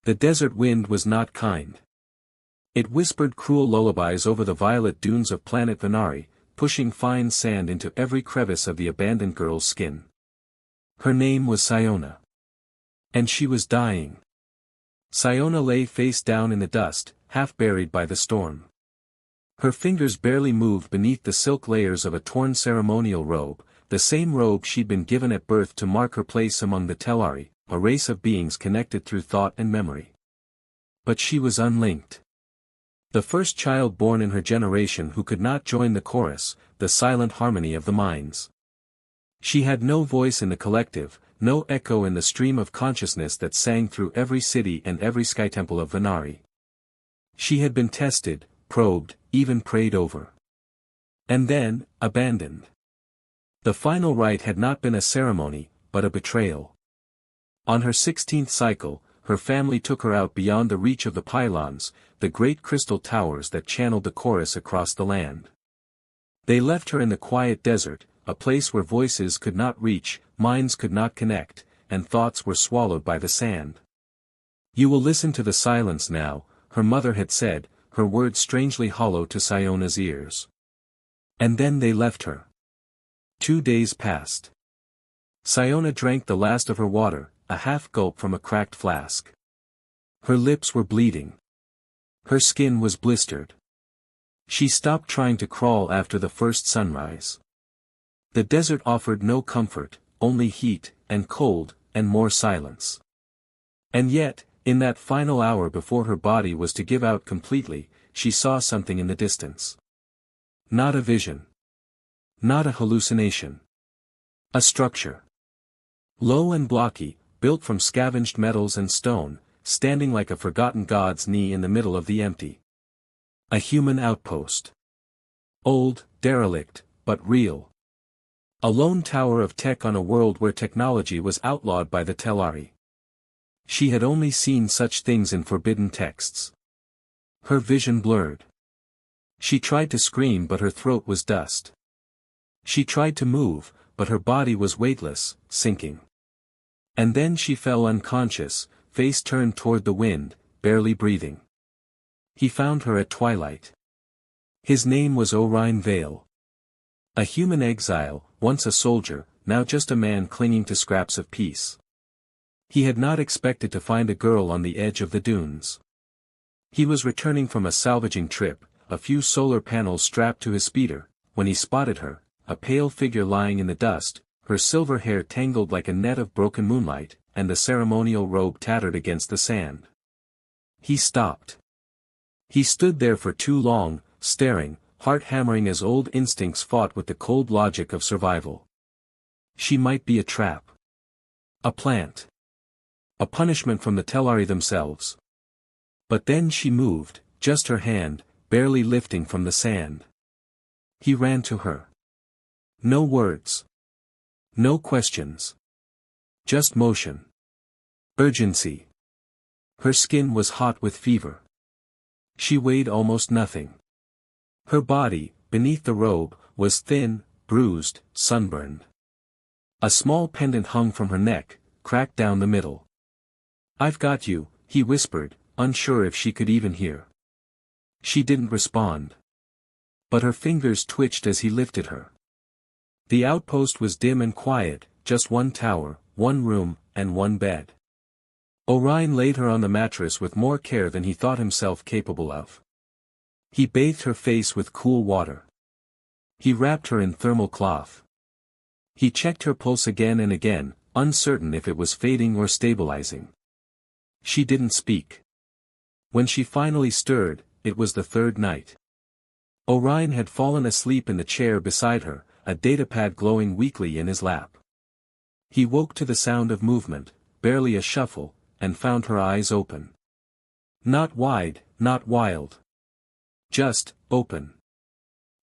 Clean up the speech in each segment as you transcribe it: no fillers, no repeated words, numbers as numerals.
The desert wind was not kind. It whispered cruel lullabies over the violet dunes of planet Venari, pushing fine sand into every crevice of the abandoned girl's skin. Her name was Siona. And she was dying. Siona lay face down in the dust, half buried by the storm. Her fingers barely moved beneath the silk layers of a torn ceremonial robe, the same robe she'd been given at birth to mark her place among the Telari, a race of beings connected through thought and memory. But she was unlinked. The first child born in her generation who could not join the chorus, the silent harmony of the minds. She had no voice in the collective, no echo in the stream of consciousness that sang through every city and every sky temple of Venari. She had been tested, probed, even prayed over. And then, abandoned. The final rite had not been a ceremony, but a betrayal. On her 16th cycle, her family took her out beyond the reach of the pylons, the great crystal towers that channeled the chorus across the land. They left her in the quiet desert, a place where voices could not reach, minds could not connect, and thoughts were swallowed by the sand. "You will listen to the silence now," her mother had said, her words strangely hollow to Siona's ears. And then they left her. 2 days passed. Siona drank the last of her water, a half-gulp from a cracked flask. Her lips were bleeding. Her skin was blistered. She stopped trying to crawl after the first sunrise. The desert offered no comfort, only heat, and cold, and more silence. And yet, in that final hour before her body was to give out completely, she saw something in the distance. Not a vision. Not a hallucination. A structure. Low and blocky, built from scavenged metals and stone, standing like a forgotten god's knee in the middle of the empty. A human outpost. Old, derelict, but real. A lone tower of tech on a world where technology was outlawed by the Telari. She had only seen such things in forbidden texts. Her vision blurred. She tried to scream but her throat was dust. She tried to move, but her body was weightless, sinking. And then she fell unconscious, face turned toward the wind, barely breathing. He found her at twilight. His name was Orion Vale. A human exile, once a soldier, now just a man clinging to scraps of peace. He had not expected to find a girl on the edge of the dunes. He was returning from a salvaging trip, a few solar panels strapped to his speeder, when he spotted her, a pale figure lying in the dust, her silver hair tangled like a net of broken moonlight, and the ceremonial robe tattered against the sand. He stopped. He stood there for too long, staring, heart hammering as old instincts fought with the cold logic of survival. She might be a trap. A plant. A punishment from the Telari themselves. But then she moved, just her hand, barely lifting from the sand. He ran to her. No words. No questions. Just motion. Urgency. Her skin was hot with fever. She weighed almost nothing. Her body, beneath the robe, was thin, bruised, sunburned. A small pendant hung from her neck, cracked down the middle. "I've got you," he whispered, unsure if she could even hear. She didn't respond. But her fingers twitched as he lifted her. The outpost was dim and quiet, just one tower, one room, and one bed. Orion laid her on the mattress with more care than he thought himself capable of. He bathed her face with cool water. He wrapped her in thermal cloth. He checked her pulse again and again, uncertain if it was fading or stabilizing. She didn't speak. When she finally stirred, it was the third night. Orion had fallen asleep in the chair beside her, a datapad glowing weakly in his lap. He woke to the sound of movement, barely a shuffle, and found her eyes open. Not wide, not wild. Just, open.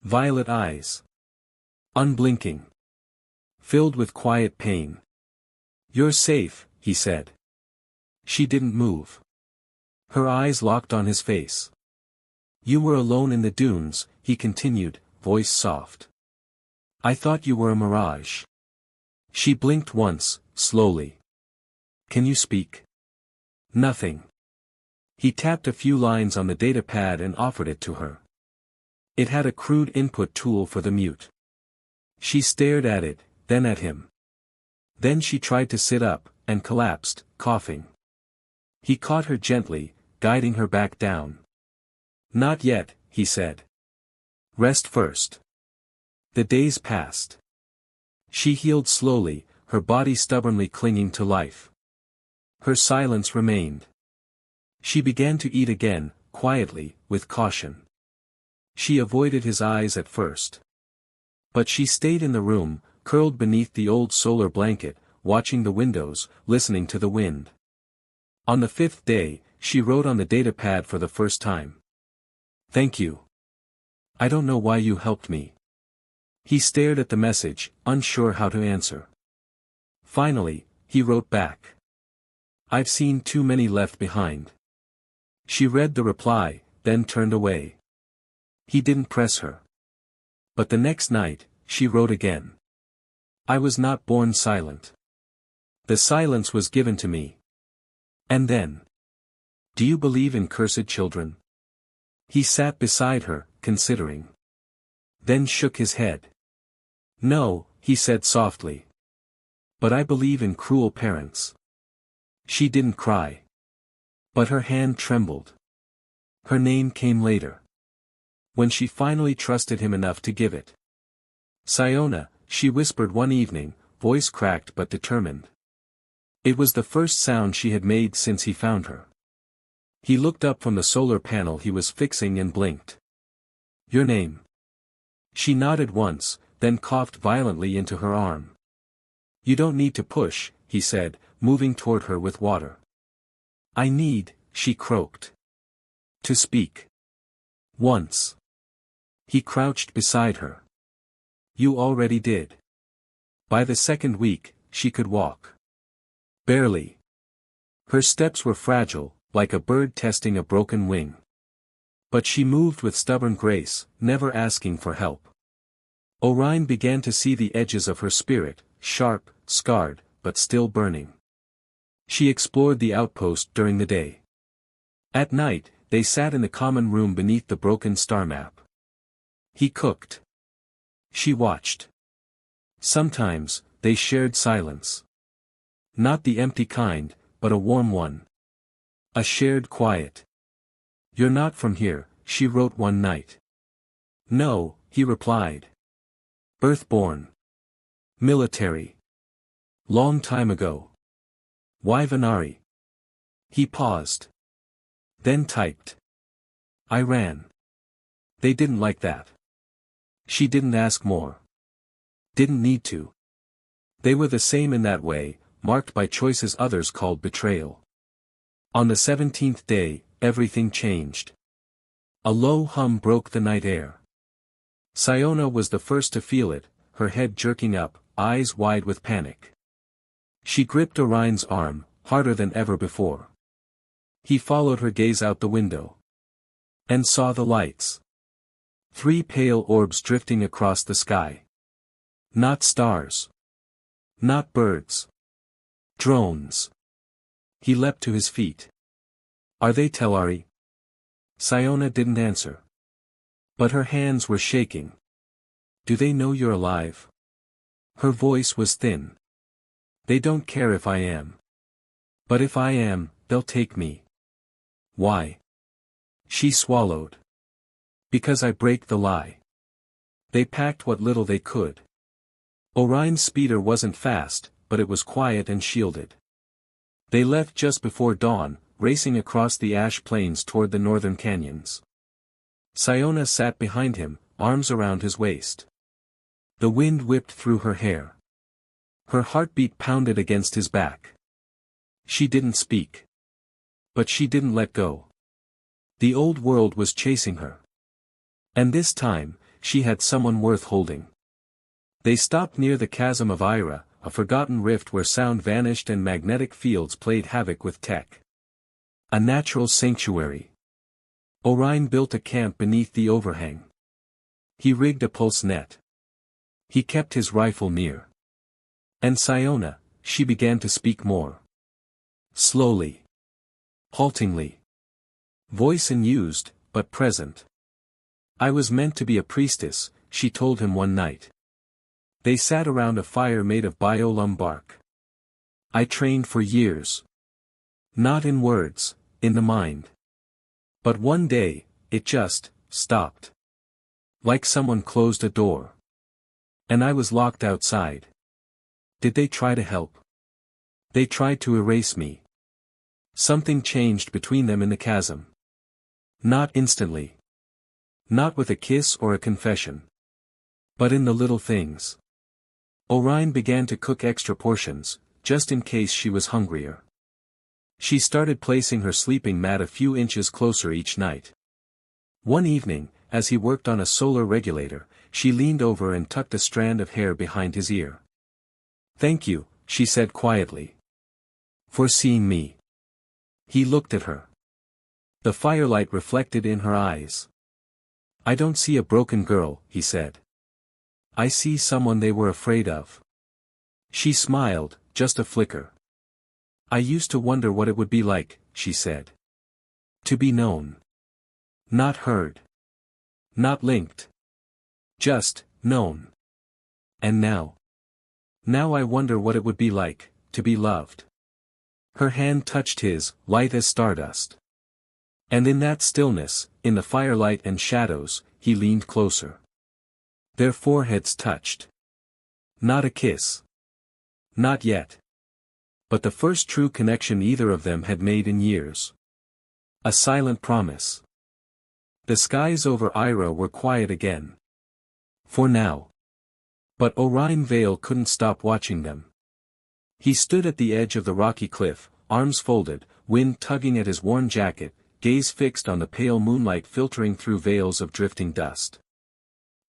Violet eyes. Unblinking. Filled with quiet pain. "You're safe," he said. She didn't move. Her eyes locked on his face. "You were alone in the dunes," he continued, voice soft. "I thought you were a mirage." She blinked once, slowly. "Can you speak?" "Nothing. He tapped a few lines on the datapad and offered it to her. It had a crude input tool for the mute. She stared at it, then at him. Then she tried to sit up, and collapsed, coughing. He caught her gently, guiding her back down. "Not yet," he said. "Rest first." The days passed. She healed slowly, her body stubbornly clinging to life. Her silence remained. She began to eat again, quietly, with caution. She avoided his eyes at first. But she stayed in the room, curled beneath the old solar blanket, watching the windows, listening to the wind. On the 5th day, she wrote on the datapad for the first time. "Thank you. I don't know why you helped me." He stared at the message, unsure how to answer. Finally, he wrote back. "I've seen too many left behind." She read the reply, then turned away. He didn't press her. But the next night, she wrote again. "I was not born silent. The silence was given to me." And then, "Do you believe in cursed children?" He sat beside her, considering. Then shook his head. "No," he said softly. "But I believe in cruel parents." She didn't cry. But her hand trembled. Her name came later. When she finally trusted him enough to give it. "Siona," she whispered one evening, voice cracked but determined. It was the first sound she had made since he found her. He looked up from the solar panel he was fixing and blinked. "Your name?" She nodded once, then coughed violently into her arm. "You don't need to push," he said, moving toward her with water. "I need," she croaked. "To speak. Once." He crouched beside her. "You already did." By the second week, she could walk. Barely. Her steps were fragile, like a bird testing a broken wing. But she moved with stubborn grace, never asking for help. Orion began to see the edges of her spirit, sharp, scarred, but still burning. She explored the outpost during the day. At night, they sat in the common room beneath the broken star map. He cooked. She watched. Sometimes, they shared silence. Not the empty kind, but a warm one. A shared quiet. "You're not from here," she wrote one night. "No," he replied. "Earthborn. Military. Long time ago." "Why Venari?" He paused. Then typed. "I ran. They didn't like that." She didn't ask more. Didn't need to. They were the same in that way, marked by choices others called betrayal. On the 17th day, everything changed. A low hum broke the night air. Siona was the first to feel it, her head jerking up, eyes wide with panic. She gripped Orion's arm, harder than ever before. He followed her gaze out the window. And saw the lights. 3 pale orbs drifting across the sky. Not stars. Not birds. Drones. He leapt to his feet. "Are they Telari?" Siona didn't answer. But her hands were shaking. "Do they know you're alive?" Her voice was thin. "They don't care if I am. But if I am, they'll take me." "Why?" She swallowed. "Because I break the lie." They packed what little they could. Orion's speeder wasn't fast, but it was quiet and shielded. They left just before dawn, racing across the ash plains toward the northern canyons. Siona sat behind him, arms around his waist. The wind whipped through her hair. Her heartbeat pounded against his back. She didn't speak. But she didn't let go. The old world was chasing her. And this time, she had someone worth holding. They stopped near the chasm of Ira, a forgotten rift where sound vanished and magnetic fields played havoc with tech. A natural sanctuary. Orion built a camp beneath the overhang. He rigged a pulse net. He kept his rifle near. And Siona, she began to speak more. Slowly. Haltingly. Voice unused, but present. I was meant to be a priestess, she told him one night. They sat around a fire made of biolum bark. I trained for years. Not in words, in the mind. But one day, it just stopped. Like someone closed a door. And I was locked outside. Did they try to help? They tried to erase me. Something changed between them in the chasm. Not instantly. Not with a kiss or a confession. But in the little things. Orion began to cook extra portions, just in case she was hungrier. She started placing her sleeping mat a few inches closer each night. One evening, as he worked on a solar regulator, she leaned over and tucked a strand of hair behind his ear. "Thank you," she said quietly. "For seeing me." He looked at her. The firelight reflected in her eyes. "I don't see a broken girl," he said. "I see someone they were afraid of." She smiled, just a flicker. "I used to wonder what it would be like," she said. "To be known. Not heard. Not linked. Just, known. And now. Now I wonder what it would be like, to be loved." Her hand touched his, light as stardust. And in that stillness, in the firelight and shadows, he leaned closer. Their foreheads touched. Not a kiss. Not yet. But the first true connection either of them had made in years. A silent promise. The skies over Ira were quiet again. For now. But Orion Vale couldn't stop watching them. He stood at the edge of the rocky cliff, arms folded, wind tugging at his worn jacket, gaze fixed on the pale moonlight filtering through veils of drifting dust.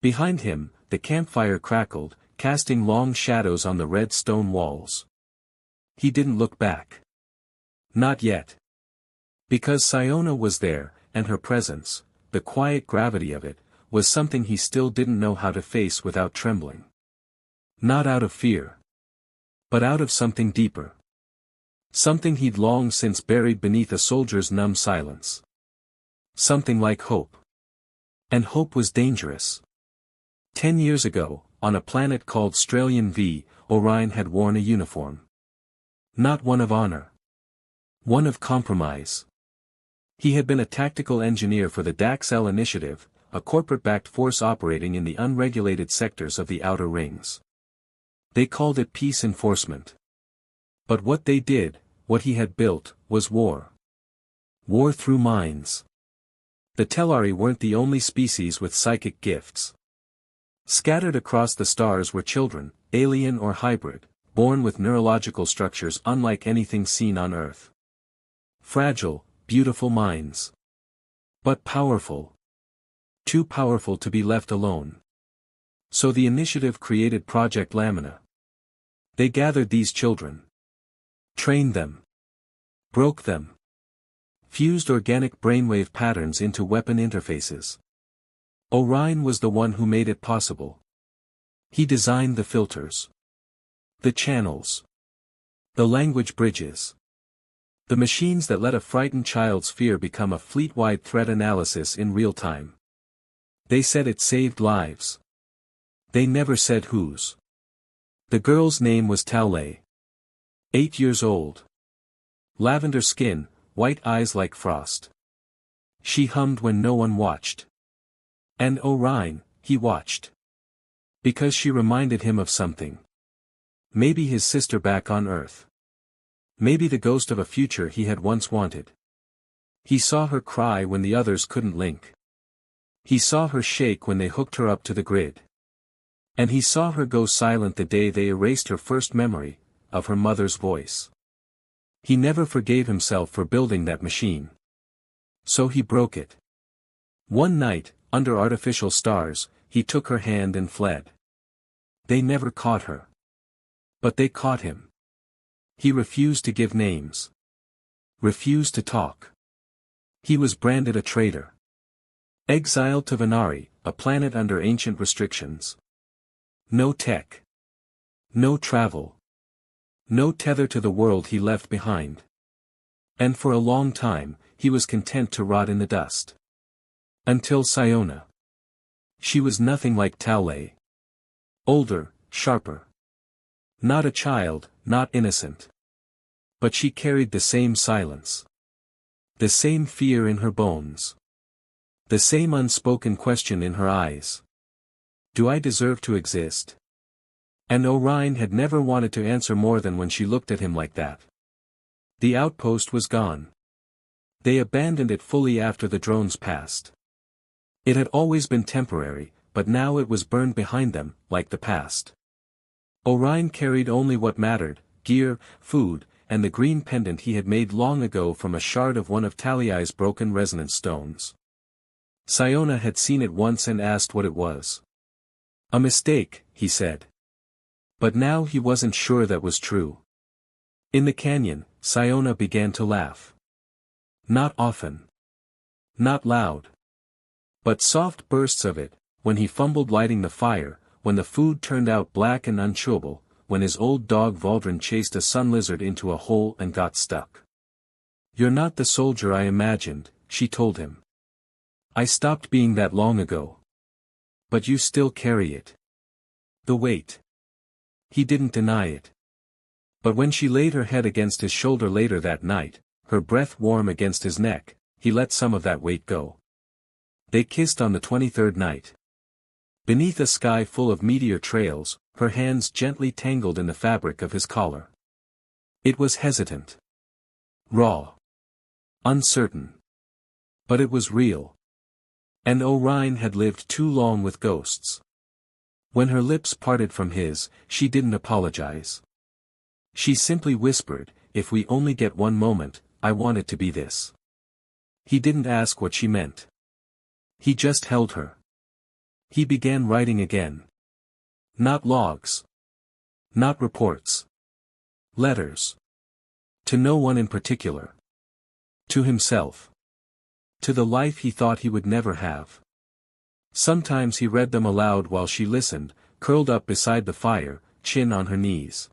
Behind him, the campfire crackled, casting long shadows on the red stone walls. He didn't look back. Not yet. Because Siona was there, and her presence, the quiet gravity of it, was something he still didn't know how to face without trembling. Not out of fear. But out of something deeper. Something he'd long since buried beneath a soldier's numb silence. Something like hope. And hope was dangerous. 10 years ago, on a planet called Strelian V, Orion had worn a uniform. Not one of honor. One of compromise. He had been a tactical engineer for the Daxel Initiative, a corporate-backed force operating in the unregulated sectors of the Outer Rings. They called it peace enforcement. But what they did, what he had built, was war. War through minds. The Telari weren't the only species with psychic gifts. Scattered across the stars were children, alien or hybrid, born with neurological structures unlike anything seen on Earth. Fragile, beautiful minds. But powerful. Too powerful to be left alone. So the initiative created Project Lamina. They gathered these children. Trained them. Broke them. Fused organic brainwave patterns into weapon interfaces. Orion was the one who made it possible. He designed the filters. The channels. The language bridges. The machines that let a frightened child's fear become a fleet-wide threat analysis in real time. They said it saved lives. They never said whose. The girl's name was Taule. 8 years old. Lavender skin, white eyes like frost. She hummed when no one watched. And Orion, he watched. Because she reminded him of something. Maybe his sister back on Earth. Maybe the ghost of a future he had once wanted. He saw her cry when the others couldn't link. He saw her shake when they hooked her up to the grid. And he saw her go silent the day they erased her first memory, of her mother's voice. He never forgave himself for building that machine. So he broke it. One night, under artificial stars, he took her hand and fled. They never caught her. But they caught him. He refused to give names. Refused to talk. He was branded a traitor. Exiled to Venari, a planet under ancient restrictions. No tech. No travel. No tether to the world he left behind. And for a long time, he was content to rot in the dust. Until Siona. She was nothing like Taule. Older, sharper. Not a child, not innocent. But she carried the same silence. The same fear in her bones. The same unspoken question in her eyes. Do I deserve to exist? And Orion had never wanted to answer more than when she looked at him like that. The outpost was gone. They abandoned it fully after the drones passed. It had always been temporary, but now it was burned behind them, like the past. Orion carried only what mattered, gear, food, and the green pendant he had made long ago from a shard of one of Taliai's broken resonance stones. Siona had seen it once and asked what it was. A mistake, he said. But now he wasn't sure that was true. In the canyon, Siona began to laugh. Not often. Not loud. But soft bursts of it, when he fumbled lighting the fire, when the food turned out black and unchewable, when his old dog Valdrin chased a sun lizard into a hole and got stuck. You're not the soldier I imagined, she told him. I stopped being that long ago. But you still carry it. The weight. He didn't deny it. But when she laid her head against his shoulder later that night, her breath warm against his neck, he let some of that weight go. They kissed on the 23rd night. Beneath a sky full of meteor trails, her hands gently tangled in the fabric of his collar. It was hesitant. Raw. Uncertain. But it was real. And Orion had lived too long with ghosts. When her lips parted from his, she didn't apologize. She simply whispered, if we only get one moment, I want it to be this. He didn't ask what she meant. He just held her. He began writing again. Not logs. Not reports. Letters. To no one in particular. To himself. To the life he thought he would never have. Sometimes he read them aloud while she listened, curled up beside the fire, chin on her knees.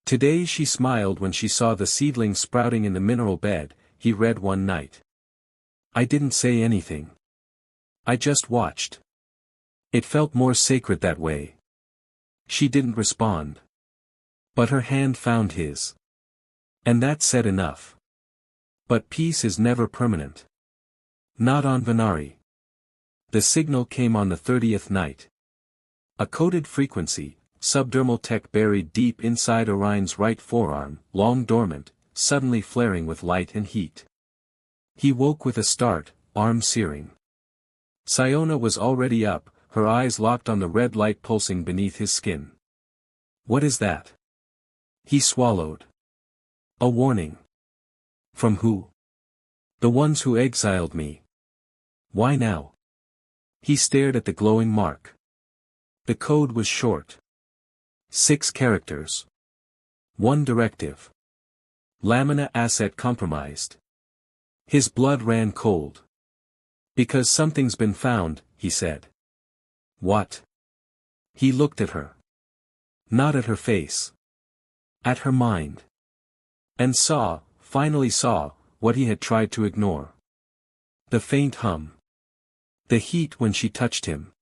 Today she smiled when she saw the seedling sprouting in the mineral bed. He read one night. I didn't say anything. I just watched. It felt more sacred that way. She didn't respond. But her hand found his. And that said enough. But peace is never permanent. Not on Venari. The signal came on the 30th night. A coded frequency, subdermal tech buried deep inside Orion's right forearm, long dormant, suddenly flaring with light and heat. He woke with a start, arm searing. Siona was already up, her eyes locked on the red light pulsing beneath his skin. What is that? He swallowed. A warning. From who? The ones who exiled me. Why now? He stared at the glowing mark. The code was short. 6 characters. 1 directive. Lamina asset compromised. His blood ran cold. Because something's been found, he said. What? He looked at her. Not at her face. At her mind. And saw, finally saw, what he had tried to ignore. The faint hum. The heat when she touched him.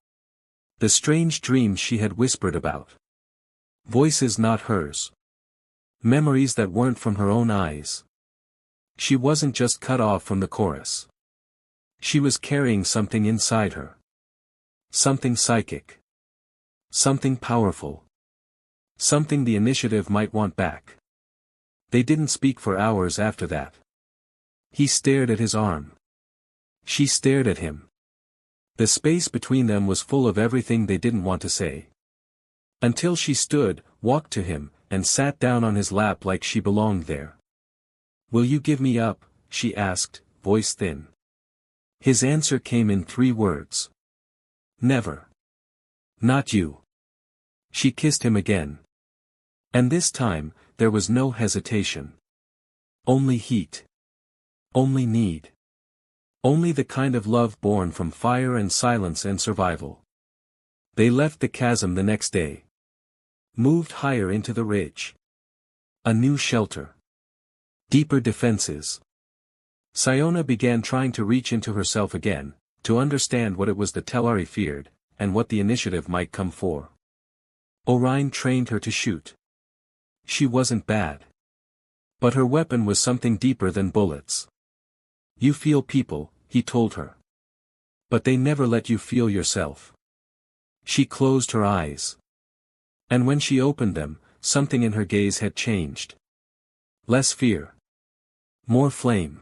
The strange dreams she had whispered about. Voices not hers. Memories that weren't from her own eyes. She wasn't just cut off from the chorus. She was carrying something inside her. Something psychic. Something powerful. Something the initiative might want back. They didn't speak for hours after that. He stared at his arm. She stared at him. The space between them was full of everything they didn't want to say. Until she stood, walked to him, and sat down on his lap like she belonged there. Will you give me up? She asked, voice thin. His answer came in 3 words. Never. Not you. She kissed him again. And this time, there was no hesitation. Only heat. Only need. Only the kind of love born from fire and silence and survival. They left the chasm the next day. Moved higher into the ridge. A new shelter. Deeper defenses. Siona began trying to reach into herself again, to understand what it was the Telari feared, and what the initiative might come for. Orion trained her to shoot. She wasn't bad. But her weapon was something deeper than bullets. You feel people, he told her. But they never let you feel yourself. She closed her eyes. And when she opened them, something in her gaze had changed. Less fear. More flame.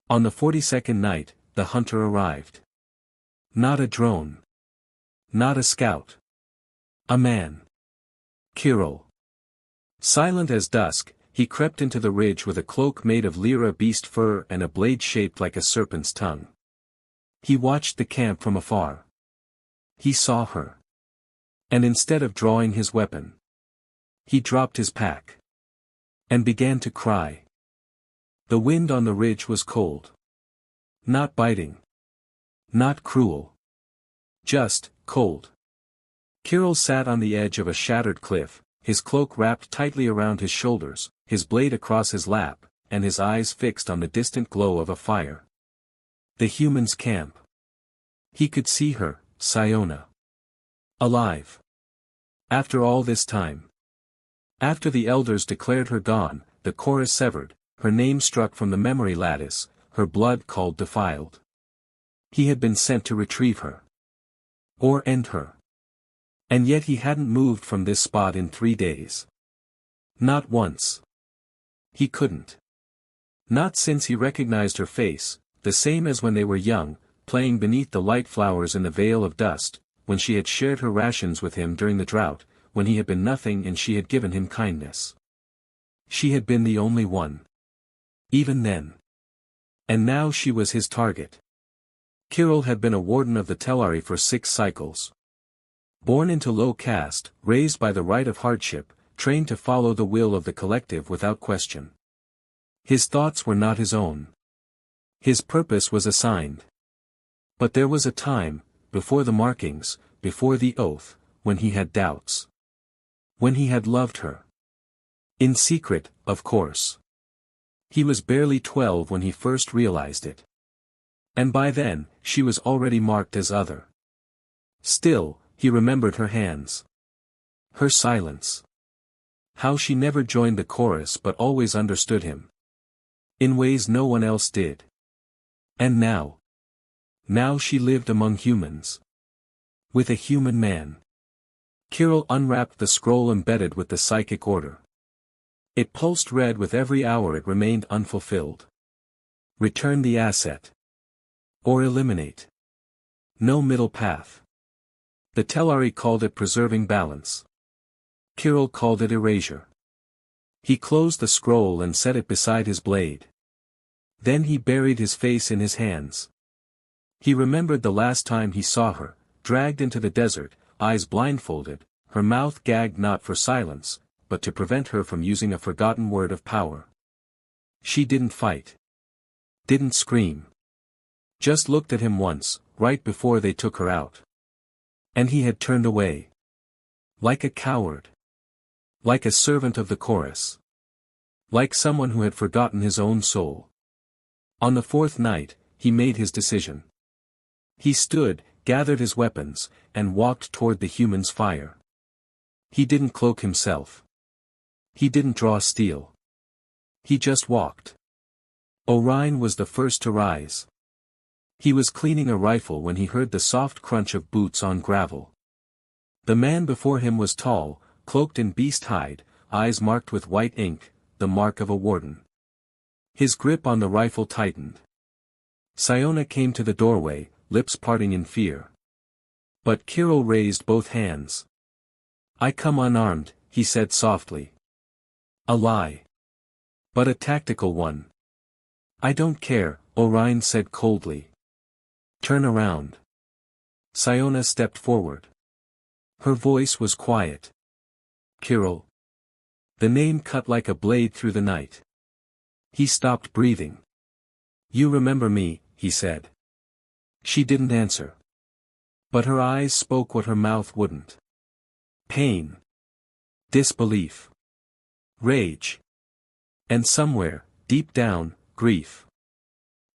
On the 42nd night, the hunter arrived. Not a drone. Not a scout. A man. Kirill. Silent as dusk, he crept into the ridge with a cloak made of Lyra beast fur and a blade shaped like a serpent's tongue. He watched the camp from afar. He saw her. And instead of drawing his weapon, he dropped his pack. And began to cry. The wind on the ridge was cold. Not biting. Not cruel. Just, cold. Kirill sat on the edge of a shattered cliff, his cloak wrapped tightly around his shoulders, his blade across his lap, and his eyes fixed on the distant glow of a fire. The humans' camp. He could see her, Siona. Alive. After all this time. After the elders declared her gone, the chorus severed, her name struck from the memory lattice, her blood called defiled. He had been sent to retrieve her. Or end her. And yet he hadn't moved from this spot in 3 days. Not once. He couldn't. Not since he recognized her face, the same as when they were young, playing beneath the light flowers in the veil of dust, when she had shared her rations with him during the drought, when he had been nothing and she had given him kindness. She had been the only one. Even then. And now she was his target. Kirill had been a warden of the Telari for 6 cycles. Born into low caste, raised by the right of hardship, trained to follow the will of the collective without question. His thoughts were not his own. His purpose was assigned. But there was a time, before the markings, before the oath, when he had doubts. When he had loved her. In secret, of course. He was barely 12 when he first realized it. And by then, she was already marked as other. Still, he remembered her hands. Her silence. How she never joined the chorus but always understood him. In ways no one else did. And now. Now she lived among humans. With a human man. Kirill unwrapped the scroll embedded with the psychic order. It pulsed red with every hour it remained unfulfilled. Return the asset. Or eliminate. No middle path. The Telari called it preserving balance. Kirill called it erasure. He closed the scroll and set it beside his blade. Then he buried his face in his hands. He remembered the last time he saw her, dragged into the desert, eyes blindfolded, her mouth gagged not for silence, but to prevent her from using a forgotten word of power. She didn't fight. Didn't scream. Just looked at him once, right before they took her out. And he had turned away. Like a coward. Like a servant of the chorus. Like someone who had forgotten his own soul. On the 4th night, he made his decision. He stood, gathered his weapons, and walked toward the human's fire. He didn't cloak himself. He didn't draw steel. He just walked. Orion was the first to rise. He was cleaning a rifle when he heard the soft crunch of boots on gravel. The man before him was tall, cloaked in beast hide, eyes marked with white ink, the mark of a warden. His grip on the rifle tightened. Siona came to the doorway, lips parting in fear. But Kirill raised both hands. I come unarmed, he said softly. A lie. But a tactical one. I don't care, Orion said coldly. Turn around. Siona stepped forward. Her voice was quiet. Kirill. The name cut like a blade through the night. He stopped breathing. You remember me, he said. She didn't answer. But her eyes spoke what her mouth wouldn't. Pain. Disbelief. Rage. And somewhere, deep down, grief.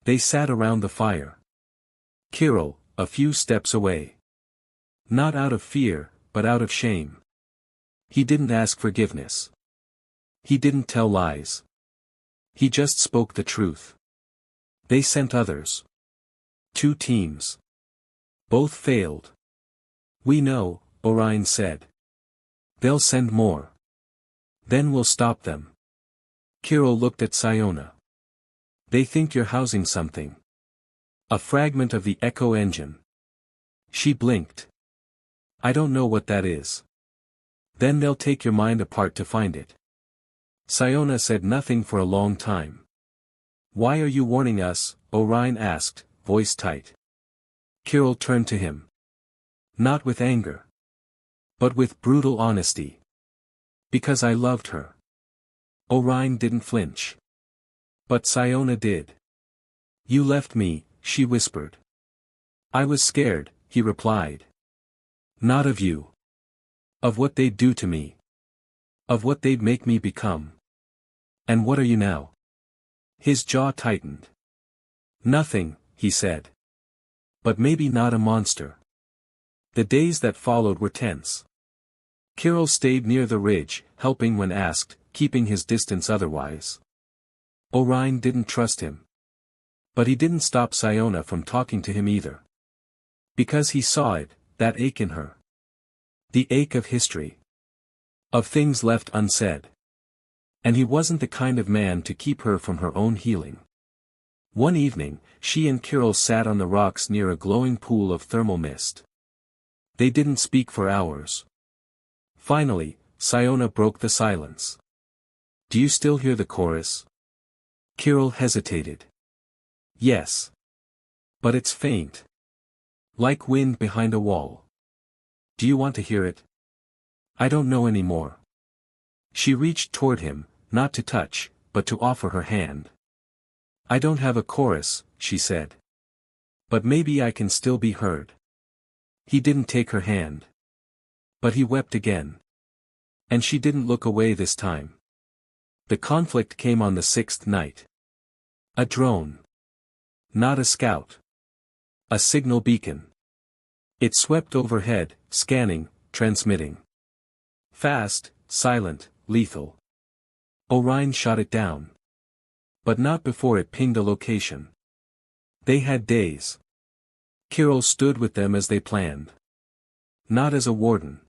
They sat around the fire. Kirill, a few steps away. Not out of fear, but out of shame. He didn't ask forgiveness. He didn't tell lies. He just spoke the truth. They sent others. 2 teams. Both failed. We know, Orion said. They'll send more. Then we'll stop them. Kirill looked at Siona. They think you're housing something. A fragment of the Echo engine. She blinked. I don't know what that is. Then they'll take your mind apart to find it. Siona said nothing for a long time. Why are you warning us? Orion asked, voice tight. Kirill turned to him. Not with anger. But with brutal honesty. Because I loved her. Orion didn't flinch. But Siona did. You left me, she whispered. I was scared, he replied. Not of you. Of what they'd do to me. Of what they'd make me become. And what are you now? His jaw tightened. Nothing, he said. But maybe not a monster. The days that followed were tense. Kirill stayed near the ridge, helping when asked, keeping his distance otherwise. Orion didn't trust him. But he didn't stop Siona from talking to him either. Because he saw it, that ache in her. The ache of history. Of things left unsaid. And he wasn't the kind of man to keep her from her own healing. One evening, she and Kirill sat on the rocks near a glowing pool of thermal mist. They didn't speak for hours. Finally, Siona broke the silence. Do you still hear the chorus? Kirill hesitated. Yes. But it's faint. Like wind behind a wall. Do you want to hear it? I don't know anymore. She reached toward him, not to touch, but to offer her hand. I don't have a chorus, she said. But maybe I can still be heard. He didn't take her hand. But he wept again. And she didn't look away this time. The conflict came on the 6th night. A drone. Not a scout. A signal beacon. It swept overhead, scanning, transmitting. Fast, silent, lethal. Orion shot it down. But not before it pinged a location. They had days. Kirill stood with them as they planned. Not as a warden.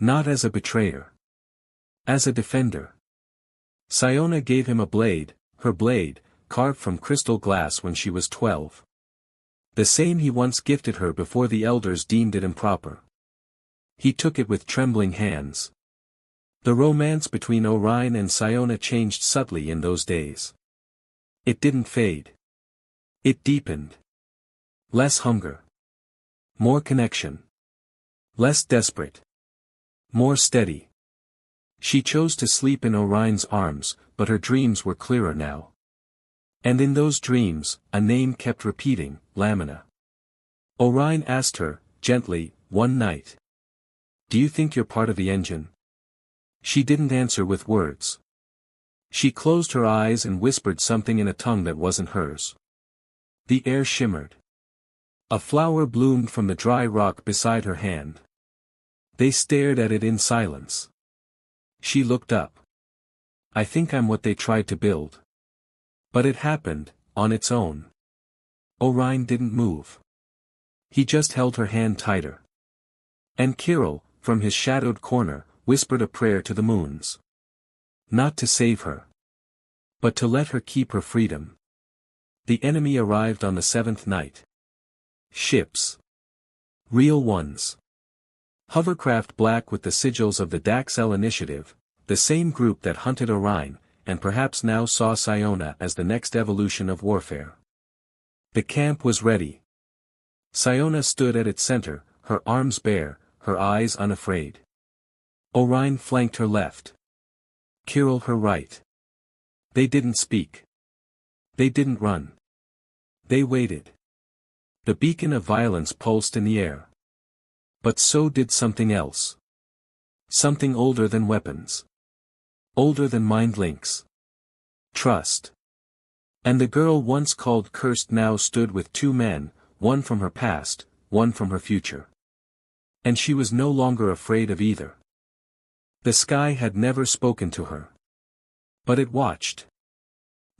Not as a betrayer. As a defender. Siona gave him a blade, her blade, carved from crystal glass when she was 12. The same he once gifted her before the elders deemed it improper. He took it with trembling hands. The romance between Orion and Siona changed subtly in those days. It didn't fade. It deepened. Less hunger. More connection. Less desperate. More steady. She chose to sleep in Orion's arms, but her dreams were clearer now. And in those dreams, a name kept repeating, Lamina. Orion asked her, gently, one night. Do you think you're part of the engine? She didn't answer with words. She closed her eyes and whispered something in a tongue that wasn't hers. The air shimmered. A flower bloomed from the dry rock beside her hand. They stared at it in silence. She looked up. I think I'm what they tried to build. But it happened, on its own. Orion didn't move. He just held her hand tighter. And Kirill, from his shadowed corner, whispered a prayer to the moons. Not to save her. But to let her keep her freedom. The enemy arrived on the 7th night. Ships. Real ones. Hovercraft black with the sigils of the Daxel Initiative, the same group that hunted Orion, and perhaps now saw Siona as the next evolution of warfare. The camp was ready. Siona stood at its center, her arms bare, her eyes unafraid. Orion flanked her left. Kirill her right. They didn't speak. They didn't run. They waited. The beacon of violence pulsed in the air. But so did something else. Something older than weapons. Older than mind links. Trust. And the girl once called cursed now stood with two men, one from her past, one from her future. And she was no longer afraid of either. The sky had never spoken to her. But it watched.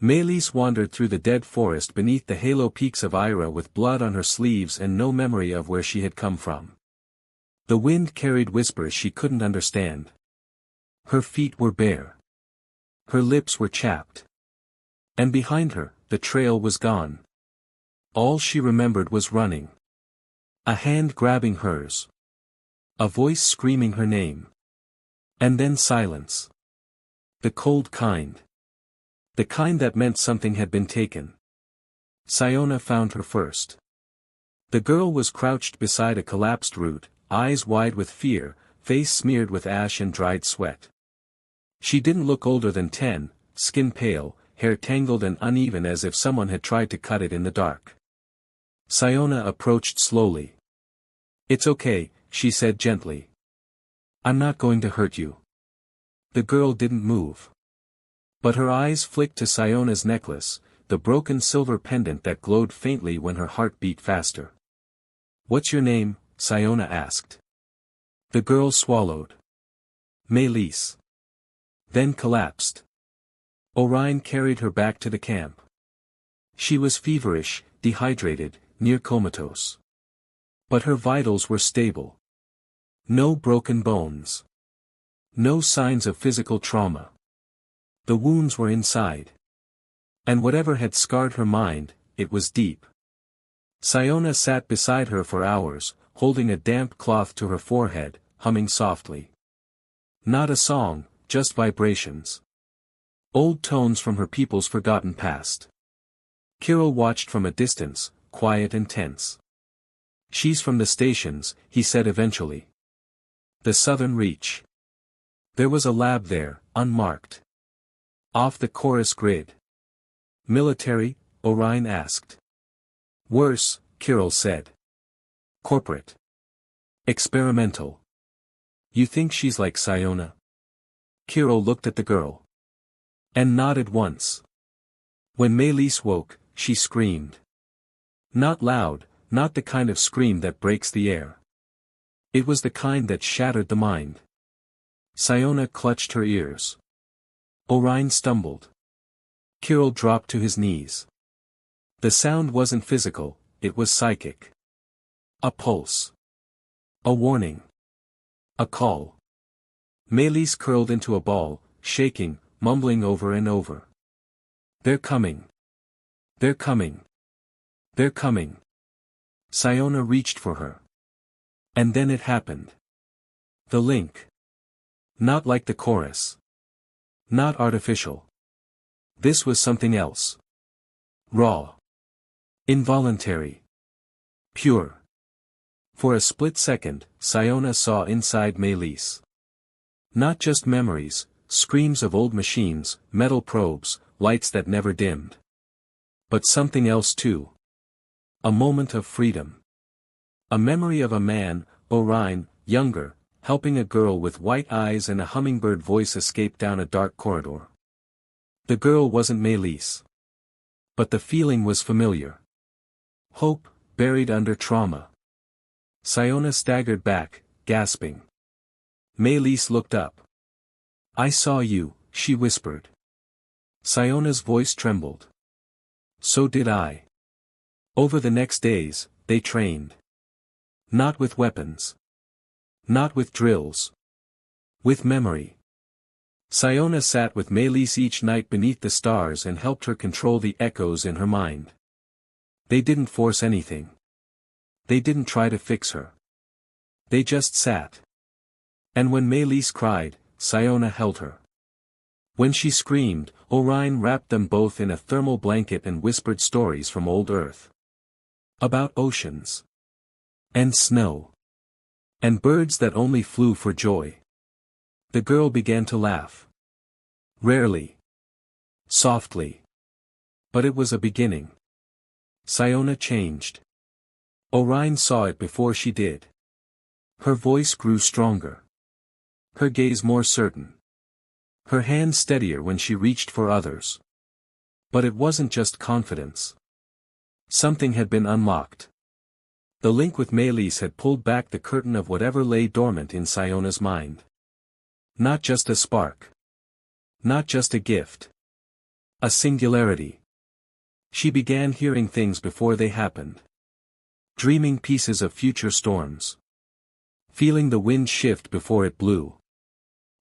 Melis wandered through the dead forest beneath the halo peaks of Ira with blood on her sleeves and no memory of where she had come from. The wind carried whispers she couldn't understand. Her feet were bare. Her lips were chapped. And behind her, the trail was gone. All she remembered was running. A hand grabbing hers. A voice screaming her name. And then silence. The cold kind. The kind that meant something had been taken. Siona found her first. The girl was crouched beside a collapsed root, eyes wide with fear, face smeared with ash and dried sweat. She didn't look older than 10, skin pale, hair tangled and uneven as if someone had tried to cut it in the dark. Siona approached slowly. "It's okay," she said gently. "I'm not going to hurt you." The girl didn't move. But her eyes flicked to Siona's necklace, the broken silver pendant that glowed faintly when her heart beat faster. "What's your name?" Siona asked. The girl swallowed. "Melis." Then collapsed. Orion carried her back to the camp. She was feverish, dehydrated, near comatose. But her vitals were stable. No broken bones. No signs of physical trauma. The wounds were inside. And whatever had scarred her mind, it was deep. Siona sat beside her for hours, holding a damp cloth to her forehead, humming softly. Not a song, just vibrations. Old tones from her people's forgotten past. Kirill watched from a distance, quiet and tense. "She's from the stations," he said eventually. "The Southern Reach." There was a lab there, unmarked. Off the chorus grid. "Military?" Orion asked. "Worse," Kirill said. "Corporate. Experimental." "You think she's like Siona?" Kirill looked at the girl. And nodded once. When Melis woke, she screamed. Not loud, not the kind of scream that breaks the air. It was the kind that shattered the mind. Siona clutched her ears. Orion stumbled. Kirill dropped to his knees. The sound wasn't physical, it was psychic. A pulse. A warning. A call. Melis curled into a ball, shaking, mumbling over and over. "They're coming. They're coming. They're coming." Siona reached for her. And then it happened. The link. Not like the chorus. Not artificial. This was something else. Raw. Involuntary. Pure. For a split second, Siona saw inside Melis. Not just memories, screams of old machines, metal probes, lights that never dimmed. But something else too. A moment of freedom. A memory of a man, Orion, younger, helping a girl with white eyes and a hummingbird voice escape down a dark corridor. The girl wasn't Melis. But the feeling was familiar. Hope, buried under trauma. Siona staggered back, gasping. Melis looked up. "I saw you," she whispered. Siona's voice trembled. "So did I." Over the next days, they trained. Not with weapons. Not with drills. With memory. Siona sat with Melis each night beneath the stars and helped her control the echoes in her mind. They didn't force anything. They didn't try to fix her. They just sat. And when Melis cried, Siona held her. When she screamed, Orion wrapped them both in a thermal blanket and whispered stories from old Earth. About oceans. And snow. And birds that only flew for joy. The girl began to laugh. Rarely. Softly. But it was a beginning. Siona changed. Orion saw it before she did. Her voice grew stronger. Her gaze more certain. Her hand steadier when she reached for others. But it wasn't just confidence. Something had been unlocked. The link with Melis had pulled back the curtain of whatever lay dormant in Siona's mind. Not just a spark. Not just a gift. A singularity. She began hearing things before they happened. Dreaming pieces of future storms. Feeling the wind shift before it blew.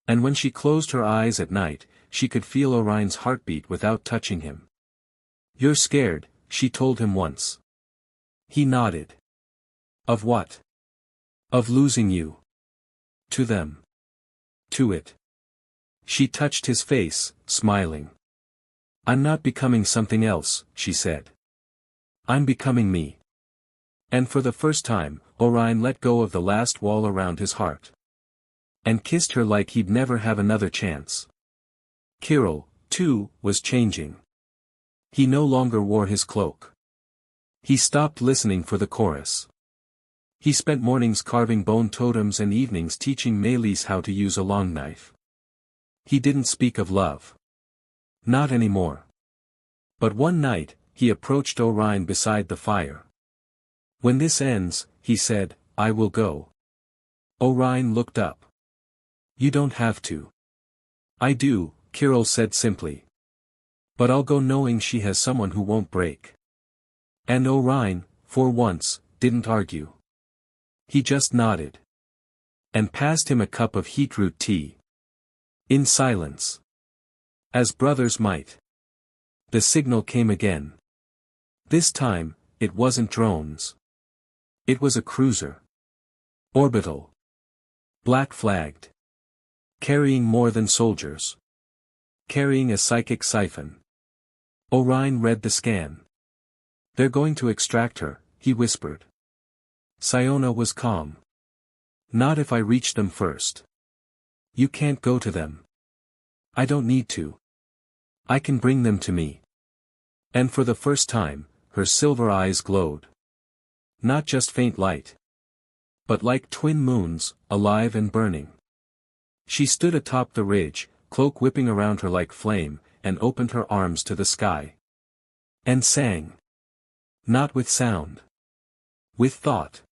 And when she closed her eyes at night, she could feel Orion's heartbeat without touching him. "You're scared," she told him once. He nodded. "Of what?" "Of losing you. To them. To it." She touched his face, smiling. "I'm not becoming something else," she said. "I'm becoming me." And for the first time, Orion let go of the last wall around his heart. And kissed her like he'd never have another chance. Kirill, too, was changing. He no longer wore his cloak. He stopped listening for the chorus. He spent mornings carving bone totems and evenings teaching Melis how to use a long knife. He didn't speak of love. Not anymore. But one night, he approached Orion beside the fire. "When this ends," he said, "I will go." Orion looked up. "You don't have to." "I do," Kirill said simply. "But I'll go knowing she has someone who won't break." And Orion, for once, didn't argue. He just nodded. And passed him a cup of heatroot tea. In silence. As brothers might. The signal came again. This time, it wasn't drones. It was a cruiser. Orbital. Black-flagged. Carrying more than soldiers. Carrying a psychic siphon. Orion read the scan. "They're going to extract her," he whispered. Siona was calm. "Not if I reach them first." "You can't go to them." "I don't need to. I can bring them to me." And for the first time, her silver eyes glowed. Not just faint light. But like twin moons, alive and burning. She stood atop the ridge, cloak whipping around her like flame, and opened her arms to the sky. And sang. Not with sound. With thought.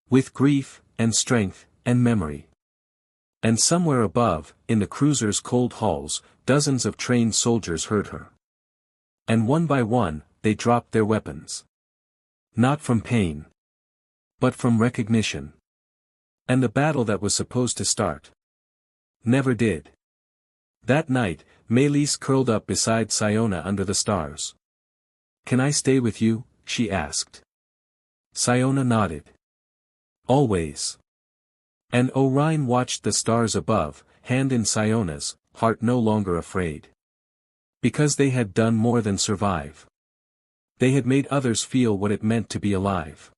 With grief, and strength, and memory. And somewhere above, in the cruiser's cold halls, dozens of trained soldiers heard her. And one by one, they dropped their weapons. Not from pain. But from recognition. And the battle that was supposed to start. Never did. That night, Melis curled up beside Siona under the stars. "Can I stay with you?" she asked. Siona nodded. "Always." And Orion watched the stars above, hand in Siona's, heart no longer afraid. Because they had done more than survive. They had made others feel what it meant to be alive.